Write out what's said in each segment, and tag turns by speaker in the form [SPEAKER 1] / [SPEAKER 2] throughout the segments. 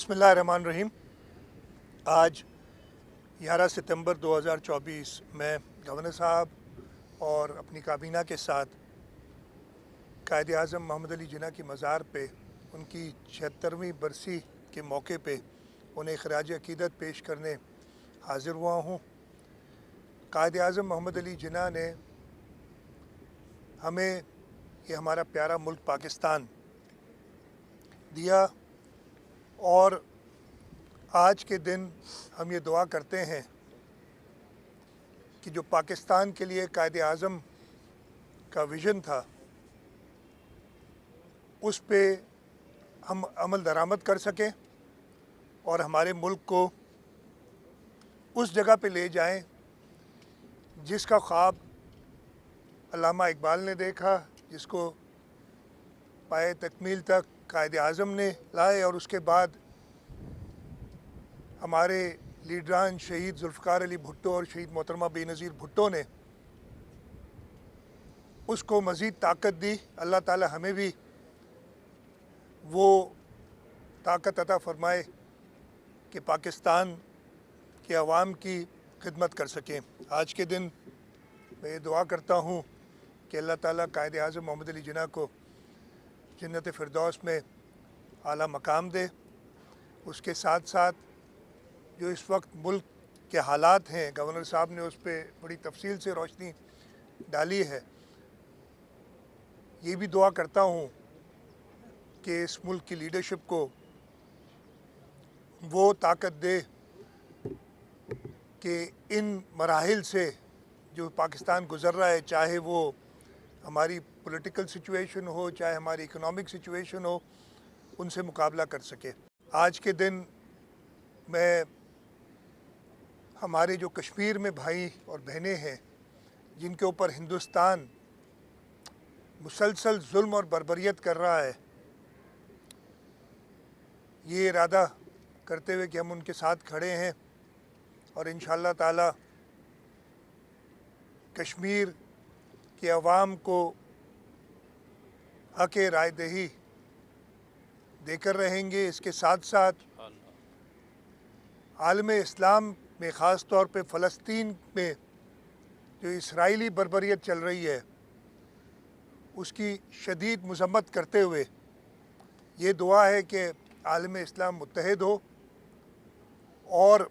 [SPEAKER 1] बिस्मिल्लाहिर्रहमानिर्रहीम। आज 11 सितंबर 2024 में गवर्नर साहब और अपनी काबीना के साथ कायद आज़म मोहम्मद अली जिन्ना की मज़ार पे उनकी 76वीं बरसी के मौके पे उन्हें ख़राज अक़ीदत पेश करने हाज़िर हुआ हूँ। कायद आज़म मोहम्मद अली जिन्ना ने हमें ये हमारा प्यारा मुल्क पाकिस्तान दिया और आज के दिन हम ये दुआ करते हैं कि जो पाकिस्तान के लिए कायद आज़म का विज़न था उस पे हम अमल दरामद कर सकें और हमारे मुल्क को उस जगह पे ले जाएं जिसका ख्वाब अल्लामा इकबाल ने देखा, जिसको पाए तकमील तक कायद आज़म ने लाए और उसके बाद हमारे लीडरान शहीद जुल्फ़िकार अली भुट्टो और शहीद मोहतरमा बेनज़ीर भुट्टो ने उसको मज़ीद ताकत दी। अल्लाह ताला हमें भी वो ताकत अता फ़रमाए कि पाकिस्तान के अवाम की खिदमत कर सकें। आज के दिन मैं ये दुआ करता हूँ कि अल्लाह ताला कायद आज़म मोहम्मद अली जिन्ना को जन्नत फ़िरदौस में आला मकाम दे। उसके साथ साथ जो इस वक्त मुल्क के हालात हैं, गवर्नर साहब ने उस पर बड़ी तफसील से रोशनी डाली है। ये भी दुआ करता हूँ कि इस मुल्क की लीडरशिप को वो ताकत दे कि इन मराहिल से जो पाकिस्तान गुज़र रहा है, चाहे वो हमारी पॉलिटिकल सिचुएशन हो, चाहे हमारी इकोनॉमिक सिचुएशन हो, उनसे मुकाबला कर सके। आज के दिन मैं हमारे जो कश्मीर में भाई और बहनें हैं जिनके ऊपर हिंदुस्तान मुसलसल जुल्म और बर्बरियत कर रहा है, ये इरादा करते हुए कि हम उनके साथ खड़े हैं और इंशाअल्लाह ताला कश्मीर के अवाम को हक़ राय दही देकर रहेंगे। इसके साथ साथ आलम इस्लाम में ख़ास तौर पे फ़लस्तीन में जो इसराइली बर्बरियत चल रही है उसकी शदीद मज़म्मत करते हुए ये दुआ है कि आलम इस्लाम मुत्तहिद हो और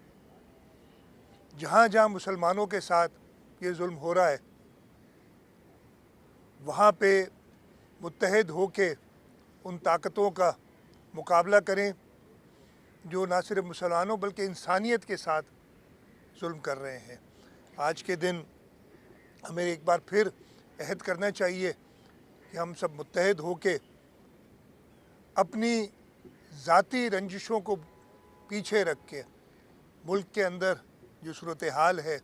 [SPEAKER 1] जहाँ जहाँ मुसलमानों के साथ ये जुल्म हो रहा है वहाँ पे मुत्तहिद हो के उन ताकतों का मुकाबला करें जो ना सिर्फ मुसलमानों बल्कि इंसानियत के साथ जुल्म कर रहे हैं। आज के दिन हमें एक बार फिर अहद करना चाहिए कि हम सब मुत्तहिद हो के अपनी ज़ाती रंजिशों को पीछे रख के मुल्क के अंदर जो सूरत हाल है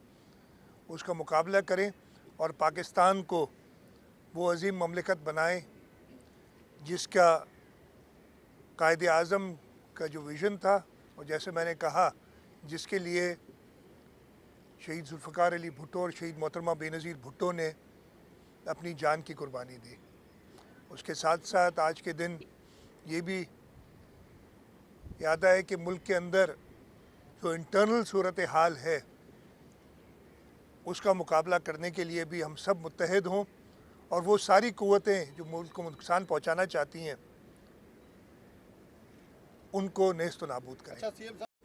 [SPEAKER 1] उसका मुकाबला करें और पाकिस्तान को वो अज़ीम ममलिकत बनाएं जिसका कायद आज़म का जो विज़न था और जैसे मैंने कहा जिसके लिए शहीद जुल्फ़िकार अली भुट्टो और शहीद मोहतरमा बेनज़ीर भुट्टो ने अपनी जान की कुर्बानी दी। उसके साथ साथ आज के दिन ये भी याद आए कि मुल्क के अंदर जो इंटरनल सूरत हाल है उसका मुकाबला करने के लिए भी हम सब मुत्तहिद हों और वो सारी क़ुव्वतें जो मुल्क को नुकसान पहुँचाना चाहती हैं उनको नेस्त नाबूद करें।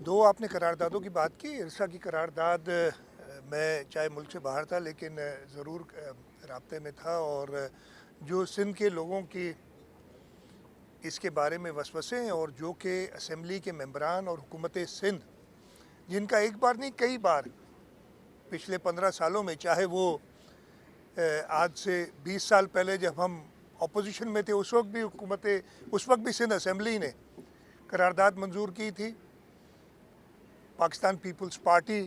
[SPEAKER 1] दो आपने करारदादों की बात की। इरसा की करारदाद मैं चाहे मुल्क से बाहर था लेकिन ज़रूर राब्ते में था और जो सिंध के लोगों की इसके बारे में वसवसे हैं और जो कि असम्बली के मेंबरान और हुकूमत सिंध जिनका एक बार नहीं कई बार पिछले 15 सालों में, चाहे वो आज से 20 साल पहले जब हम अपोजिशन में थे उस वक्त भी सिंध असम्बली ने करारदाद मंजूर की थी। पाकिस्तान पीपल्स पार्टी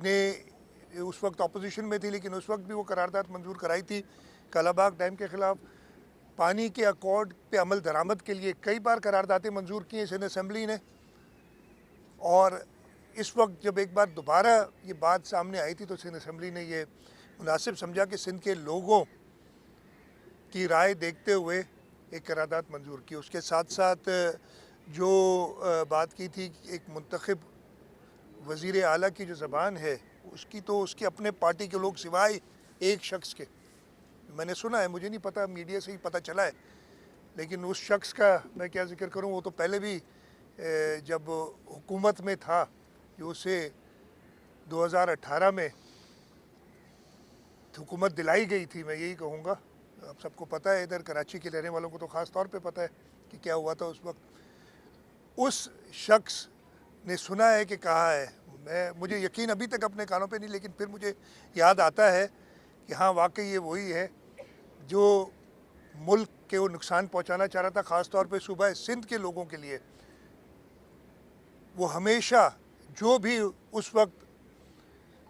[SPEAKER 1] ने उस वक्त अपोजिशन में थी लेकिन उस वक्त भी वो करारदाद मंजूर कराई थी। कालाबाग डैम के ख़िलाफ़ पानी के अकॉर्ड पे अमल दरामद के लिए कई बार करारदादें मंजूर की हैं सिंध असम्बली ने और इस वक्त जब एक बार दोबारा ये बात सामने आई थी तो सिंध असम्बली ने ये मुनासिब समझा कि सिंध के लोगों की राय देखते हुए एक करारदाद मंजूर की। उसके साथ साथ جو بات کی تھی کہ ایک منتخب وزیر اعلیٰ کی جو زبان ہے اس کی تو اس کے اپنے پارٹی کے لوگ سوائے ایک شخص کے، میں نے سنا ہے، مجھے نہیں پتا، میڈیا سے ہی پتہ چلا ہے، لیکن اس شخص کا میں کیا ذکر کروں، وہ تو پہلے بھی جب حکومت میں تھا، جو اسے 2018 میں حکومت دلائی گئی تھی، میں یہی کہوں گا، آپ سب کو پتہ ہے، ادھر کراچی کے رہنے والوں کو تو خاص طور پہ پتہ ہے کہ کیا ہوا تھا اس وقت۔ اس شخص نے سنا ہے کہ کہا ہے، مجھے یقین ابھی تک اپنے کانوں پہ نہیں، لیکن پھر مجھے یاد آتا ہے کہ ہاں واقعی یہ وہی ہے جو ملک کے وہ نقصان پہنچانا چاہ رہا تھا، خاص طور پہ صوبہ سندھ کے لوگوں کے لیے۔ وہ ہمیشہ جو بھی اس وقت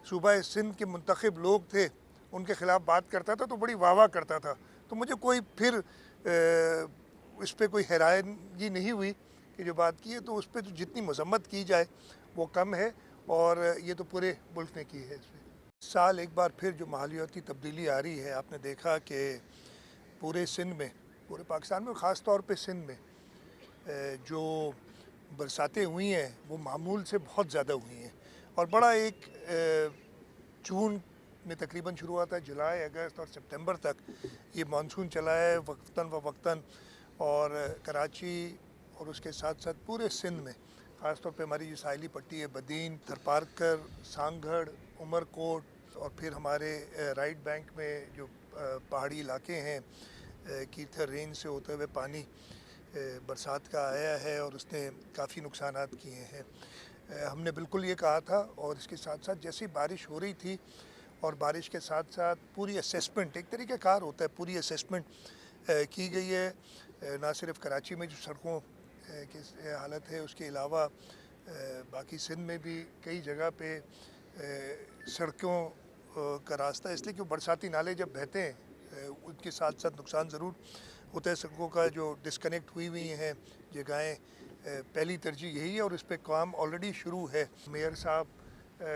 [SPEAKER 1] صوبہ سندھ کے منتخب لوگ تھے ان کے خلاف بات کرتا تھا تو بڑی واہ واہ کرتا تھا، تو مجھے کوئی پھر اس پہ کوئی حیرانگی نہیں ہوئی کہ جو بات کی ہے، تو اس پہ تو جتنی مذمت کی جائے وہ کم ہے، اور یہ تو پورے ملک نے کی ہے۔ اس پہ سال ایک بار پھر جو ماحولیاتی تبدیلی آ رہی ہے، آپ نے دیکھا کہ پورے سندھ میں، پورے پاکستان میں، خاص طور پہ سندھ میں جو برساتیں ہوئی ہیں وہ معمول سے بہت زیادہ ہوئی ہیں، اور بڑا ایک جون میں تقریباً شروع ہوا تھا، جولائی، اگست اور سپتمبر تک یہ مانسون چلا ہے وقتاً فوقتاً، اور کراچی اور اس کے ساتھ ساتھ پورے سندھ میں، خاص طور پہ ہماری جو ساحلی پٹی ہے، بدین، تھرپارکر، سانگھڑ، عمر کوٹ، اور پھر ہمارے رائٹ بینک میں جو پہاڑی علاقے ہیں، کیتھر رینج سے ہوتے ہوئے پانی برسات کا آیا ہے اور اس نے کافی نقصانات کیے ہیں۔ ہم نے بالکل یہ کہا تھا، اور اس کے ساتھ ساتھ جیسی بارش ہو رہی تھی اور بارش کے ساتھ ساتھ پوری اسیسمنٹ، ایک طریقہ کار ہوتا ہے، پوری اسیسمنٹ کی گئی ہے، نہ صرف کراچی میں جو سڑکوں کی حالت ہے، اس کے علاوہ باقی سندھ میں بھی کئی جگہ پہ سڑکوں کا راستہ، اس لیے کہ برساتی نالے جب بہتے ہیں ان کے ساتھ ساتھ نقصان ضرور ہوتا ہے سڑکوں کا، جو ڈسکنیکٹ ہوئی ہیں جگہیں، پہلی ترجیح یہی ہے، اور اس پہ کام آلریڈی شروع ہے۔ میئر صاحب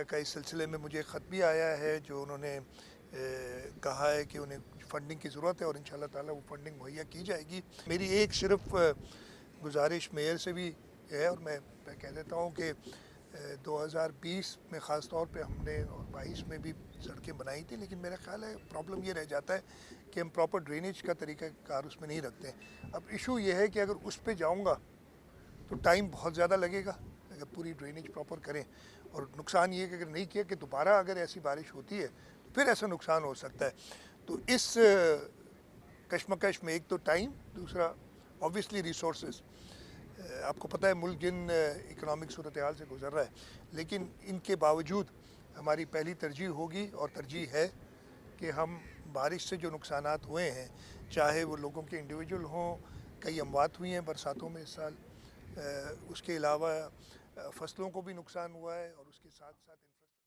[SPEAKER 1] کا اس سلسلے میں مجھے خط بھی آیا ہے، جو انہوں نے کہا ہے کہ انہیں فنڈنگ کی ضرورت ہے، اور انشاءاللہ تعالیٰ وہ فنڈنگ مہیا کی جائے گی۔ میری ایک صرف گزارش میئر سے بھی ہے، اور میں کہہ دیتا ہوں کہ 2020 میں خاص طور پہ ہم نے، اور 22 میں بھی سڑکیں بنائی تھی، لیکن میرا خیال ہے پرابلم یہ رہ جاتا ہے کہ ہم پراپر ڈرینیج کا طریقہ کار اس میں نہیں رکھتے ہیں۔ اب ایشو یہ ہے کہ اگر اس پہ جاؤں گا تو ٹائم بہت زیادہ لگے گا اگر پوری ڈرینیج پراپر کریں، اور نقصان یہ کہ اگر نہیں کیا کہ دوبارہ اگر ایسی بارش ہوتی ہے تو پھر ایسا نقصان ہو سکتا ہے۔ تو اس کشمکش میں ایک تو ٹائم، دوسرا آبویسلی ریسورسز۔ آپ کو پتہ ہے ملک جن اکنامک صورتحال سے گزر رہا ہے، لیکن ان کے باوجود ہماری پہلی ترجیح ہوگی اور ترجیح ہے کہ ہم بارش سے جو نقصانات ہوئے ہیں، چاہے وہ لوگوں کے انڈیویجول ہوں، کئی اموات ہوئی ہیں برساتوں میں اس سال، اس کے علاوہ فصلوں کو بھی نقصان ہوا ہے، اور اس کے ساتھ ساتھ